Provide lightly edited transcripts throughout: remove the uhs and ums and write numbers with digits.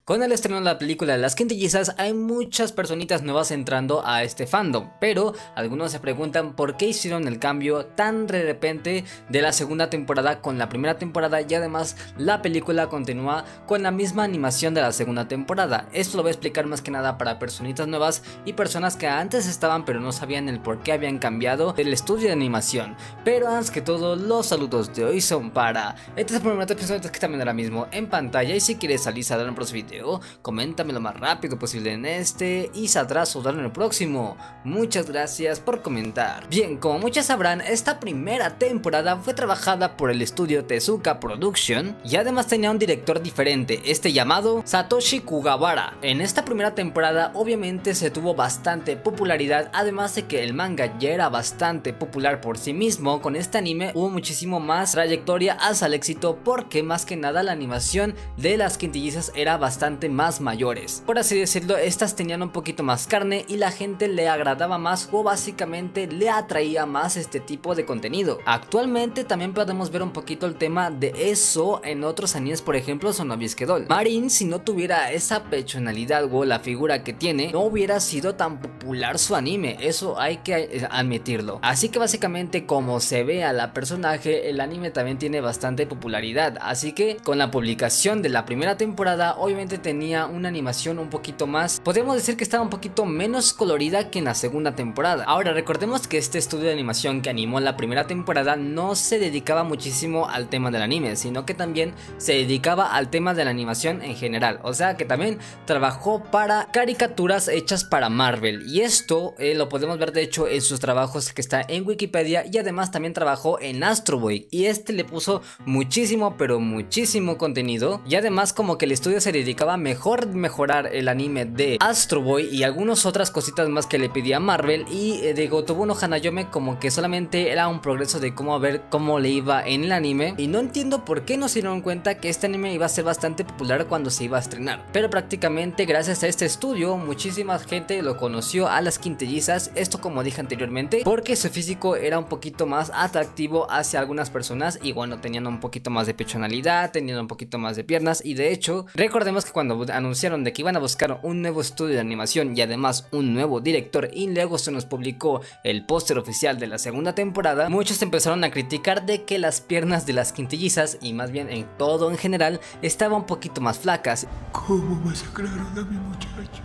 Con el estreno de la película de las quintillizas hay muchas personitas nuevas entrando a este fandom, pero algunos se preguntan por qué hicieron el cambio tan de repente de la segunda temporada con la primera temporada, y además la película continúa con la misma animación de la segunda temporada. Esto lo voy a explicar más que nada para personitas nuevas y personas que antes estaban pero no sabían el por qué habían cambiado el estudio de animación. Pero antes que todo, los saludos de hoy son para estas primeras personitas que están ahora mismo en pantalla, y si quieres salir a dar un próximo video, coméntame lo más rápido posible en este y saldrás a darlo en el próximo. Muchas gracias por comentar. Bien, como muchos sabrán, esta primera temporada fue trabajada por el estudio Tezuka Production y además tenía un director diferente, llamado Satoshi Kugawara. En esta primera temporada obviamente se tuvo bastante popularidad, además de que el manga ya era bastante popular por sí mismo. Con este anime hubo muchísimo más trayectoria hasta el éxito, porque más que nada la animación de las quintillizas era bastante más mayores. Por así decirlo, estas tenían un poquito más carne y la gente le agradaba más, o básicamente le atraía más este tipo de contenido. Actualmente también podemos ver un poquito el tema de eso en otros animes, por ejemplo Sonobiske Doll. Marin, si no tuviera esa personalidad o la figura que tiene, no hubiera sido tan popular su anime, eso hay que admitirlo. Así que básicamente, como se ve a la personaje, el anime también tiene bastante popularidad. Así que con la publicación de la primera temporada obviamente tenía una animación un poquito más, podemos decir que estaba un poquito menos colorida que en la segunda temporada. Ahora recordemos que este estudio de animación que animó la primera temporada no se dedicaba muchísimo al tema del anime, sino que también se dedicaba al tema de la animación en general. O sea que también trabajó para caricaturas hechas para Marvel, y esto lo podemos ver de hecho en sus trabajos que está en Wikipedia. Y además también trabajó en Astro Boy, y le puso muchísimo pero muchísimo contenido, y además como que el estudio se dedicaba a mejorar el anime de Astro Boy y algunas otras cositas más que le pedía Marvel. Y de Gotobu no Hanayome como que solamente era un progreso de cómo ver cómo le iba en el anime, y no entiendo por qué no se dieron cuenta que este anime iba a ser bastante popular cuando se iba a estrenar. Pero prácticamente gracias a este estudio muchísima gente lo conoció a las quintillizas, esto como dije anteriormente, porque su físico era un poquito más atractivo hacia algunas personas, y bueno, tenían un poquito más de pechonalidad, tenían un poquito más de piernas. Y de hecho recordemos que cuando anunciaron de que iban a buscar un nuevo estudio de animación y además un nuevo director, y luego se nos publicó el póster oficial de la segunda temporada, muchos empezaron a criticar de que las piernas de las quintillizas, y más bien en todo en general, estaban un poquito más flacas. ¿Cómo masacraron a mi muchacho?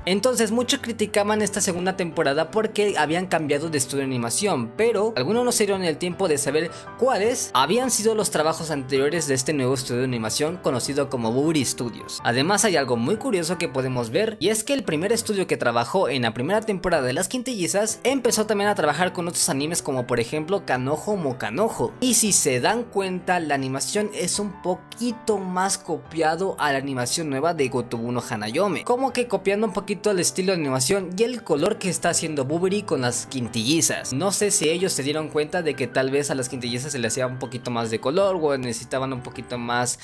Entonces muchos criticaban esta segunda temporada porque habían cambiado de estudio de animación, pero algunos no se dieron el tiempo de saber cuáles habían sido los trabajos anteriores de este nuevo estudio de animación conocido como Buri Studios. Además hay algo muy curioso que podemos ver, y es que el primer estudio que trabajó en la primera temporada de las quintillizas empezó también a trabajar con otros animes como por ejemplo Kanojo Mokanojo, y si se dan cuenta la animación es un poquito más copiado a la animación nueva de Gotobu no Hanayome, como que copiando un poquito el estilo de animación y el color que está haciendo Bubiri con las quintillizas. No sé si ellos se dieron cuenta de que tal vez a las quintillizas se les hacía un poquito más de color, o necesitaban un poquito más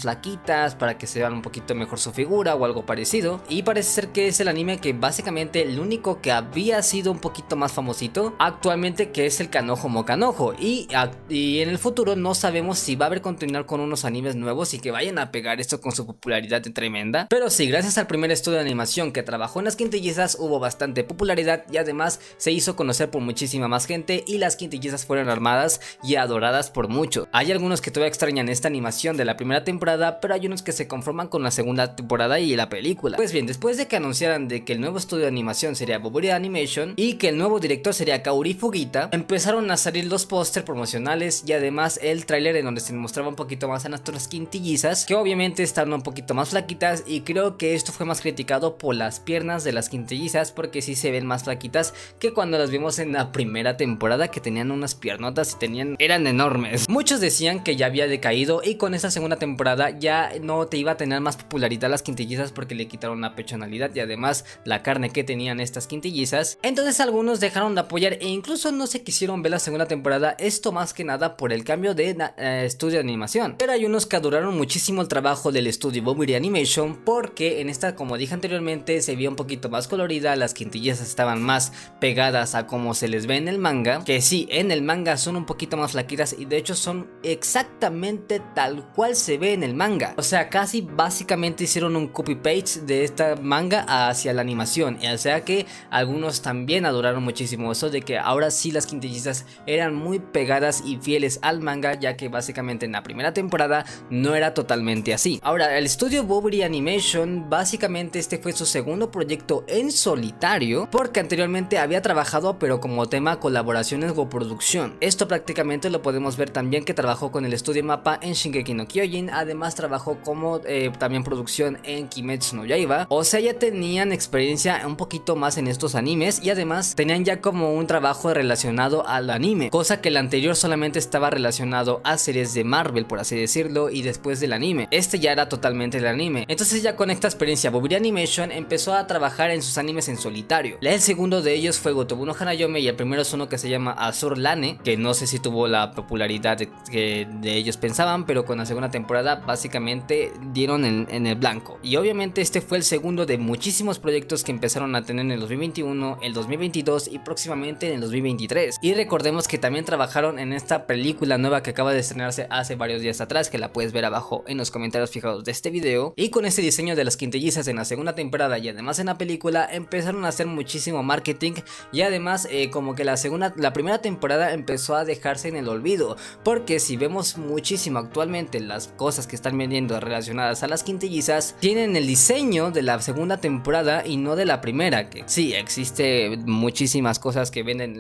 flaquitas para que se vean un poquito mejor su figura o algo parecido. Y parece ser que es el anime que básicamente el único que había sido un poquito más famosito actualmente, que es el Kanojo Mokanojo, y en el futuro no sabemos si va a haber continuar con unos animes nuevos y que vayan a pegar esto con su popularidad tremenda. Pero sí, gracias al primer estudio de animación que trabajó en las quintillizas hubo bastante popularidad, y además se hizo conocer por muchísima más gente, y las quintillizas fueron armadas y adoradas por muchos. Hay algunos que todavía extrañan esta animación de la primera temporada, pero hay unos que se conforman con la segunda temporada y la película. Pues bien, después de que anunciaran de que el nuevo estudio de animación sería Boburi Animation y que el nuevo director sería Kaori Fugita, empezaron a salir los pósters promocionales y además el tráiler en donde se mostraba un poquito más a nuestras quintillizas, que obviamente estaban un poquito más flaquitas, y creo que esto fue más criticado por las piernas de las quintillizas, porque sí se ven más flaquitas que cuando las vimos en la primera temporada, que tenían unas piernotas y eran enormes. Muchos decían que ya había decaído, y con esta segunda temporada ya no te iba a tener más popularidad las quintillizas porque le quitaron la pechonalidad y además la carne que tenían estas quintillizas. Entonces algunos dejaron de apoyar e incluso no se quisieron ver la segunda temporada, esto más que nada por el cambio de estudio de animación. Pero hay unos que adoraron muchísimo el trabajo del estudio Boburi Animation, porque en esta, como dije anteriormente, obviamente se veía un poquito más colorida, las quintillizas estaban más pegadas a como se les ve en el manga, que sí, en el manga son un poquito más flaquitas y de hecho son exactamente tal cual se ve en el manga. O sea, casi básicamente hicieron un copy paste de esta manga hacia la animación, o sea que algunos también adoraron muchísimo eso de que ahora sí las quintillizas eran muy pegadas y fieles al manga, ya que básicamente en la primera temporada no era totalmente así. Ahora, el estudio Bowery Animation, básicamente este fue su segundo proyecto en solitario, porque anteriormente había trabajado pero como tema colaboraciones o producción. Esto prácticamente lo podemos ver también que trabajó con el estudio Mappa en Shingeki no Kyojin, además trabajó como también producción en Kimetsu no Yaiba, o sea ya tenían experiencia un poquito más en estos animes y además tenían ya como un trabajo relacionado al anime, cosa que el anterior solamente estaba relacionado a series de Marvel, por así decirlo, y después del anime. Este ya era totalmente el anime. Entonces ya con esta experiencia Bowery Animation empezó a trabajar en sus animes en solitario. El segundo de ellos fue Gotobu no Hanayome y el primero es uno que se llama Azur Lane, que no sé si tuvo la popularidad que de ellos pensaban, pero con la segunda temporada básicamente dieron en el blanco. Y obviamente este fue el segundo de muchísimos proyectos que empezaron a tener en el 2021, el 2022 y próximamente en el 2023. Y recordemos que también trabajaron en esta película nueva que acaba de estrenarse hace varios días atrás, que la puedes ver abajo en los comentarios fijados de este video. Y con este diseño de las quintillizas en la segunda temporada y además en la película empezaron a hacer muchísimo marketing y además como que la primera temporada empezó a dejarse en el olvido, porque si vemos muchísimo actualmente las cosas que están vendiendo relacionadas a las quintillizas tienen el diseño de la segunda temporada y no de la primera, que sí existe muchísimas cosas que venden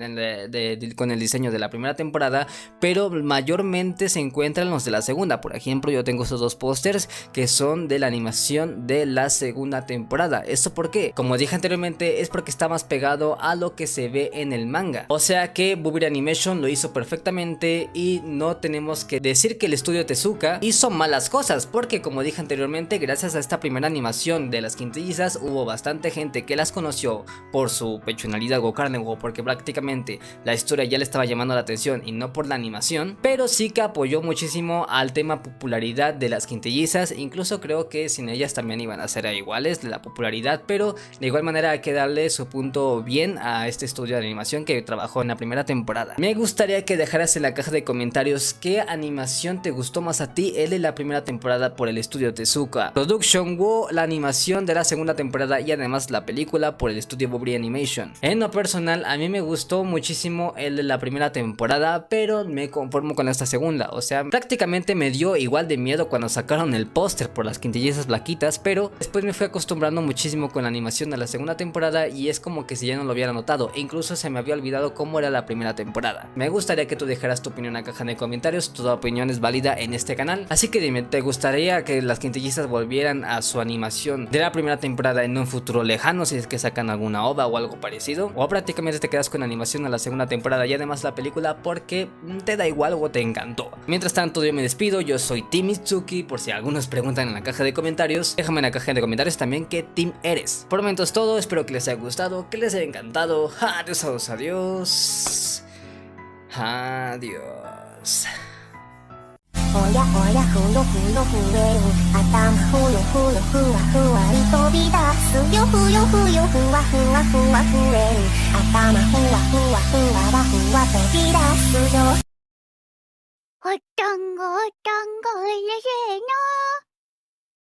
con el diseño de la primera temporada, pero mayormente se encuentran los de la segunda. Por ejemplo, yo tengo estos dos pósters que son de la animación de la segunda temporada. ¿Esto por qué? Como dije anteriormente, es porque está más pegado a lo que se ve en el manga, o sea que Bowery Animation lo hizo perfectamente y no tenemos que decir que el estudio Tezuka hizo malas cosas, porque como dije anteriormente, gracias a esta primera animación de las quintillizas hubo bastante gente que las conoció por su pechonalidad o carne o porque prácticamente la historia ya le estaba llamando la atención y no por la animación, pero sí que apoyó muchísimo al tema popularidad de las quintillizas. Incluso creo que sin ellas también iban a ser iguales de la popularidad, pero de igual manera hay que darle su punto bien a este estudio de animación que trabajó en la primera temporada. Me gustaría que dejaras en la caja de comentarios qué animación te gustó más a ti, el de la primera temporada por el estudio Tezuka Production o la animación de la segunda temporada y además la película por el estudio Bowery Animation. En lo personal a mí me gustó muchísimo el de la primera temporada, pero me conformo con esta segunda. O sea, prácticamente me dio igual de miedo cuando sacaron el póster por las quintillizas blaquitas, pero después me fui acostumbrando muchísimo con la animación de la segunda temporada y es como que si ya no lo hubiera notado, e incluso se me había olvidado cómo era la primera temporada. Me gustaría que tú dejaras tu opinión en la caja de comentarios, toda opinión es válida en este canal, así que dime, ¿te gustaría que las quintillizas volvieran a su animación de la primera temporada en un futuro lejano si es que sacan alguna OVA o algo parecido? ¿O prácticamente te quedas con animación a la segunda temporada y además la película porque te da igual o te encantó? Mientras tanto yo me despido, yo soy Team Itsuki, por si algunos preguntan en la caja de comentarios, déjame en la caja de comentarios también qué team eres. Por el momento es todo, espero que les haya gustado, que les haya encantado. Adiós, adiós, adiós. おやおやふろふろふれる頭ふよふよふわふわり飛び出すよふよふよふわふわふわふれる頭ふわふわふわわふわ飛び出すよおっとんごおっとんごうれしいな